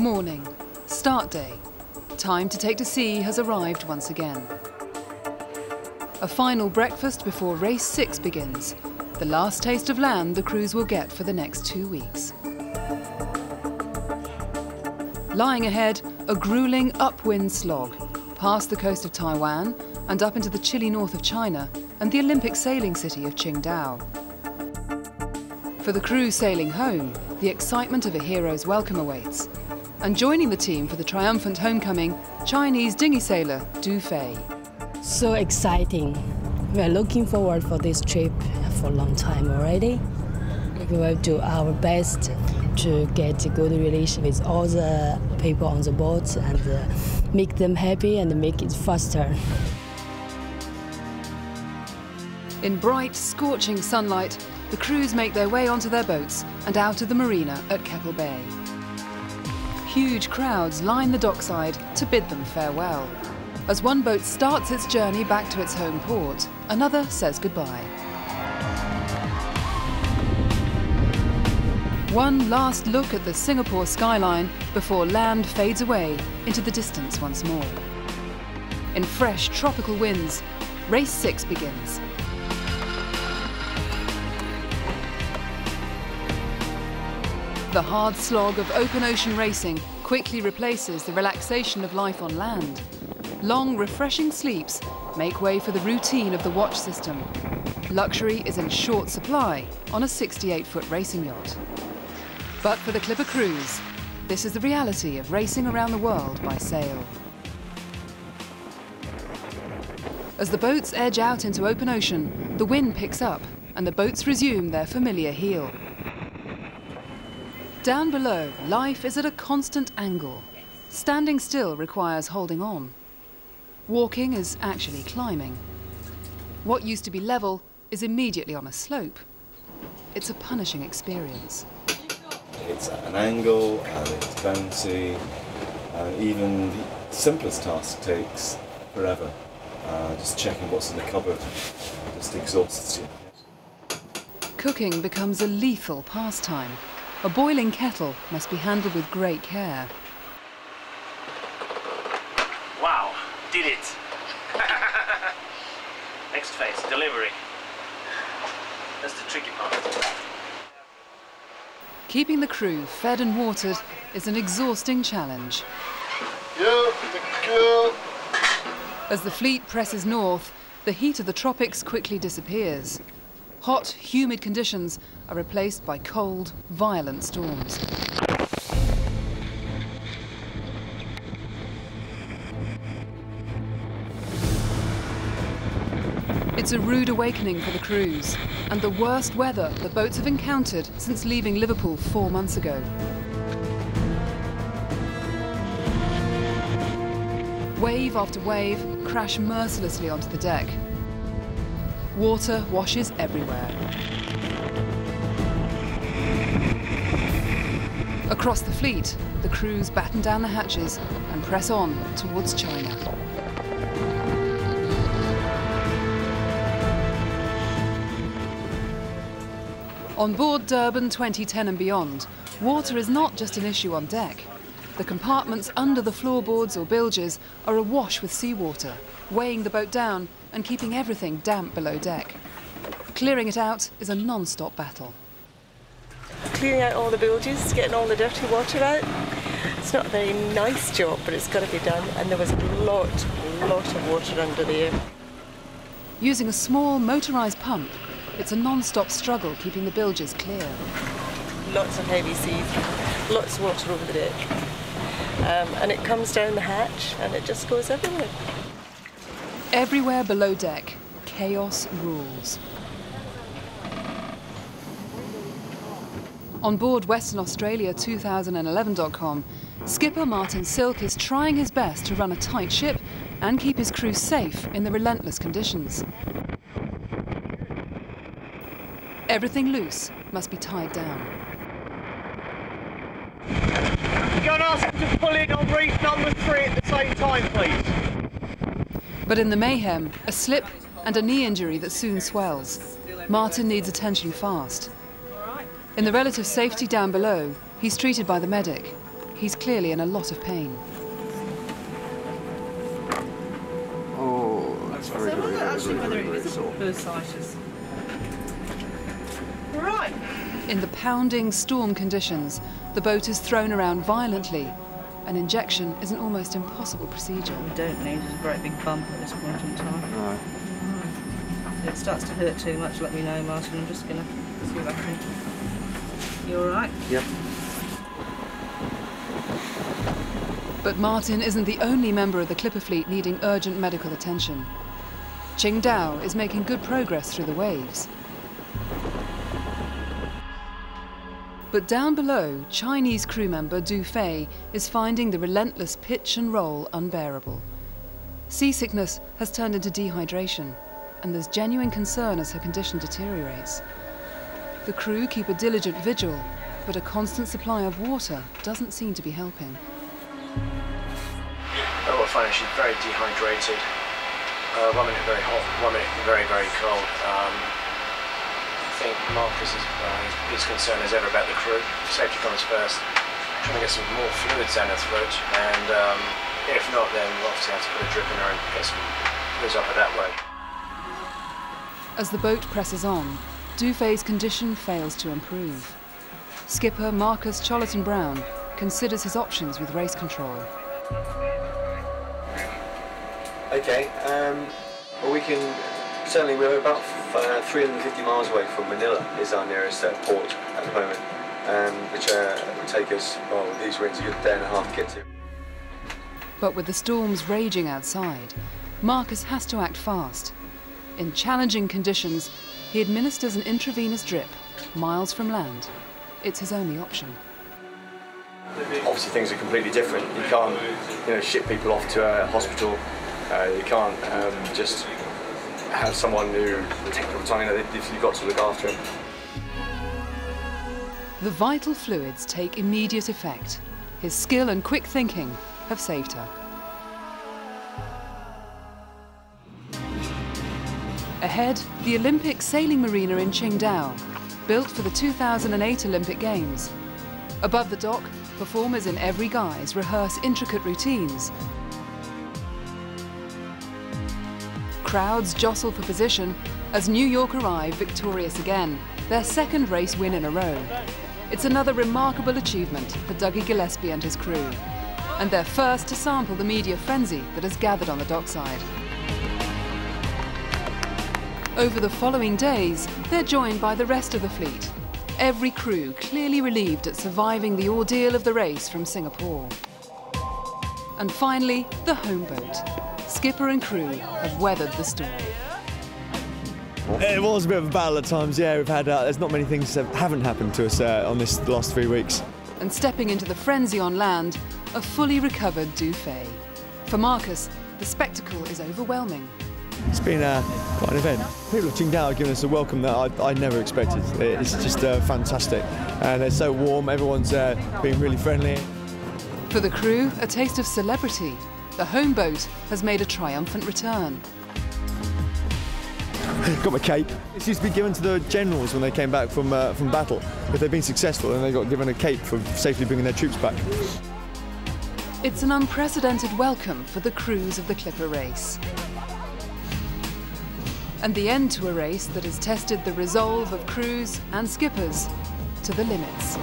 Morning, start day. Time to take to sea has arrived once again. A final breakfast before race 6 begins. The last taste of land the crews will get for the next 2 weeks. Lying ahead, a grueling upwind slog, past the coast of Taiwan and up into the chilly north of China and the Olympic sailing city of Qingdao. For the crew sailing home, the excitement of a hero's welcome awaits. And joining the team for the triumphant homecoming, Chinese dinghy sailor Du Fei. So exciting. We are looking forward for this trip for a long time already. We will do our best to get a good relation with all the people on the boat and make them happy and make it faster. In bright, scorching sunlight, the crews make their way onto their boats and out of the marina at Keppel Bay. Huge crowds line the dockside to bid them farewell. As one boat starts its journey back to its home port, another says goodbye. One last look at the Singapore skyline before land fades away into the distance once more. In fresh tropical winds, race 6 begins. The hard slog of open ocean racing quickly replaces the relaxation of life on land. Long, refreshing sleeps make way for the routine of the watch system. Luxury is in short supply on a 68-foot racing yacht. But for the Clipper crews, this is the reality of racing around the world by sail. As the boats edge out into open ocean, the wind picks up and the boats resume their familiar heel. Down below, life is at a constant angle. Standing still requires holding on. Walking is actually climbing. What used to be level is immediately on a slope. It's a punishing experience. It's at an angle and it's bouncy, and even the simplest task takes forever. Just checking what's in the cupboard just exhausts you. Cooking becomes a lethal pastime. A boiling kettle must be handled with great care. Wow, did it! Next phase, delivery. That's the tricky part. Keeping the crew fed and watered is an exhausting challenge. As the fleet presses north, the heat of the tropics quickly disappears. Hot, humid conditions are replaced by cold, violent storms. It's a rude awakening for the crews, and the worst weather the boats have encountered since leaving Liverpool 4 months ago. Wave after wave crash mercilessly onto the deck. Water washes everywhere. Across the fleet, the crews batten down the hatches and press on towards China. On board Durban 2010 and beyond, water is not just an issue on deck. The compartments under the floorboards or bilges are awash with seawater, weighing the boat down and keeping everything damp below deck. Clearing it out is a non-stop battle. Clearing out all the bilges, getting all the dirty water out. It's not a very nice job, but it's got to be done, and there was a lot of water under there. Using a small motorised pump, it's a non-stop struggle keeping the bilges clear. Lots of heavy seas, lots of water over the deck. And it comes down the hatch and it just goes everywhere. Everywhere below deck, chaos rules. On board Western Australia 2011.com, skipper Martin Silk is trying his best to run a tight ship and keep his crew safe in the relentless conditions. Everything loose must be tied down. You're going to ask him to pull in on reef number 3 at the same time, please. But in the mayhem, a slip and a knee injury that soon swells. Martin needs attention fast. In the relative safety down below, he's treated by the medic. he's clearly in a lot of pain. Oh, that's very, very sore. Bursitis. Right. In the pounding storm conditions, the boat is thrown around violently. An injection is an almost impossible procedure. We don't need a great big bump at this point in time. No. If it starts to hurt too much, let me know, Martin. I'm just going to see if I can... You all right? Yep. But Martin isn't the only member of the clipper fleet needing urgent medical attention. Qingdao is making good progress through the waves. But down below, Chinese crew member Du Fei is finding the relentless pitch and roll unbearable. Seasickness has turned into dehydration, and there's genuine concern as her condition deteriorates. The crew keep a diligent vigil, but a constant supply of water doesn't seem to be helping. Oh, we're finding she's very dehydrated. 1 minute very hot, 1 minute very, very cold. I think Marcus is as concerned as ever about the crew. Safety comes first. Trying to get some more fluids down her throat, and if not, then we'll obviously have to put a drip in her and get some fluids up her that way. As the boat presses on, Du Fei's condition fails to improve. Skipper Marcus Cholerton-Brown considers his options with race control. Okay, well, we can certainly, we're about 350 miles away from Manila is our nearest port at the moment, which would take us, well, with these winds, a good day and a half to get to. But with the storms raging outside, Marcus has to act fast. In challenging conditions, he administers an intravenous drip, miles from land. It's his only option. Obviously things are completely different. You can't, ship people off to a hospital. You can't just have someone who take them time. You've got to look after him. The vital fluids take immediate effect. His skill and quick thinking have saved her. Ahead, the Olympic sailing marina in Qingdao, built for the 2008 Olympic Games. Above the dock, performers in every guise rehearse intricate routines. Crowds jostle for position as New York arrive victorious again, their second race win in a row. It's another remarkable achievement for Dougie Gillespie and his crew, and their first to sample the media frenzy that has gathered on the dockside. Over the following days, they're joined by the rest of the fleet, every crew clearly relieved at surviving the ordeal of the race from Singapore. And finally, the home boat. Skipper and crew have weathered the storm. It was a bit of a battle at times, yeah. We've had, there's not many things that haven't happened to us on this last 3 weeks. And stepping into the frenzy on land, a fully recovered Du Fei. For Marcus, the spectacle is overwhelming. It's been quite an event. People of Qingdao have given us a welcome that I never expected. It's just fantastic. And they're so warm, everyone's been really friendly. For the crew, a taste of celebrity. The home boat has made a triumphant return. Got my cape. This used to be given to the generals when they came back from battle. If they've been successful, then they got given a cape for safely bringing their troops back. It's an unprecedented welcome for the crews of the Clipper race. And the end to a race that has tested the resolve of crews and skippers to the limits.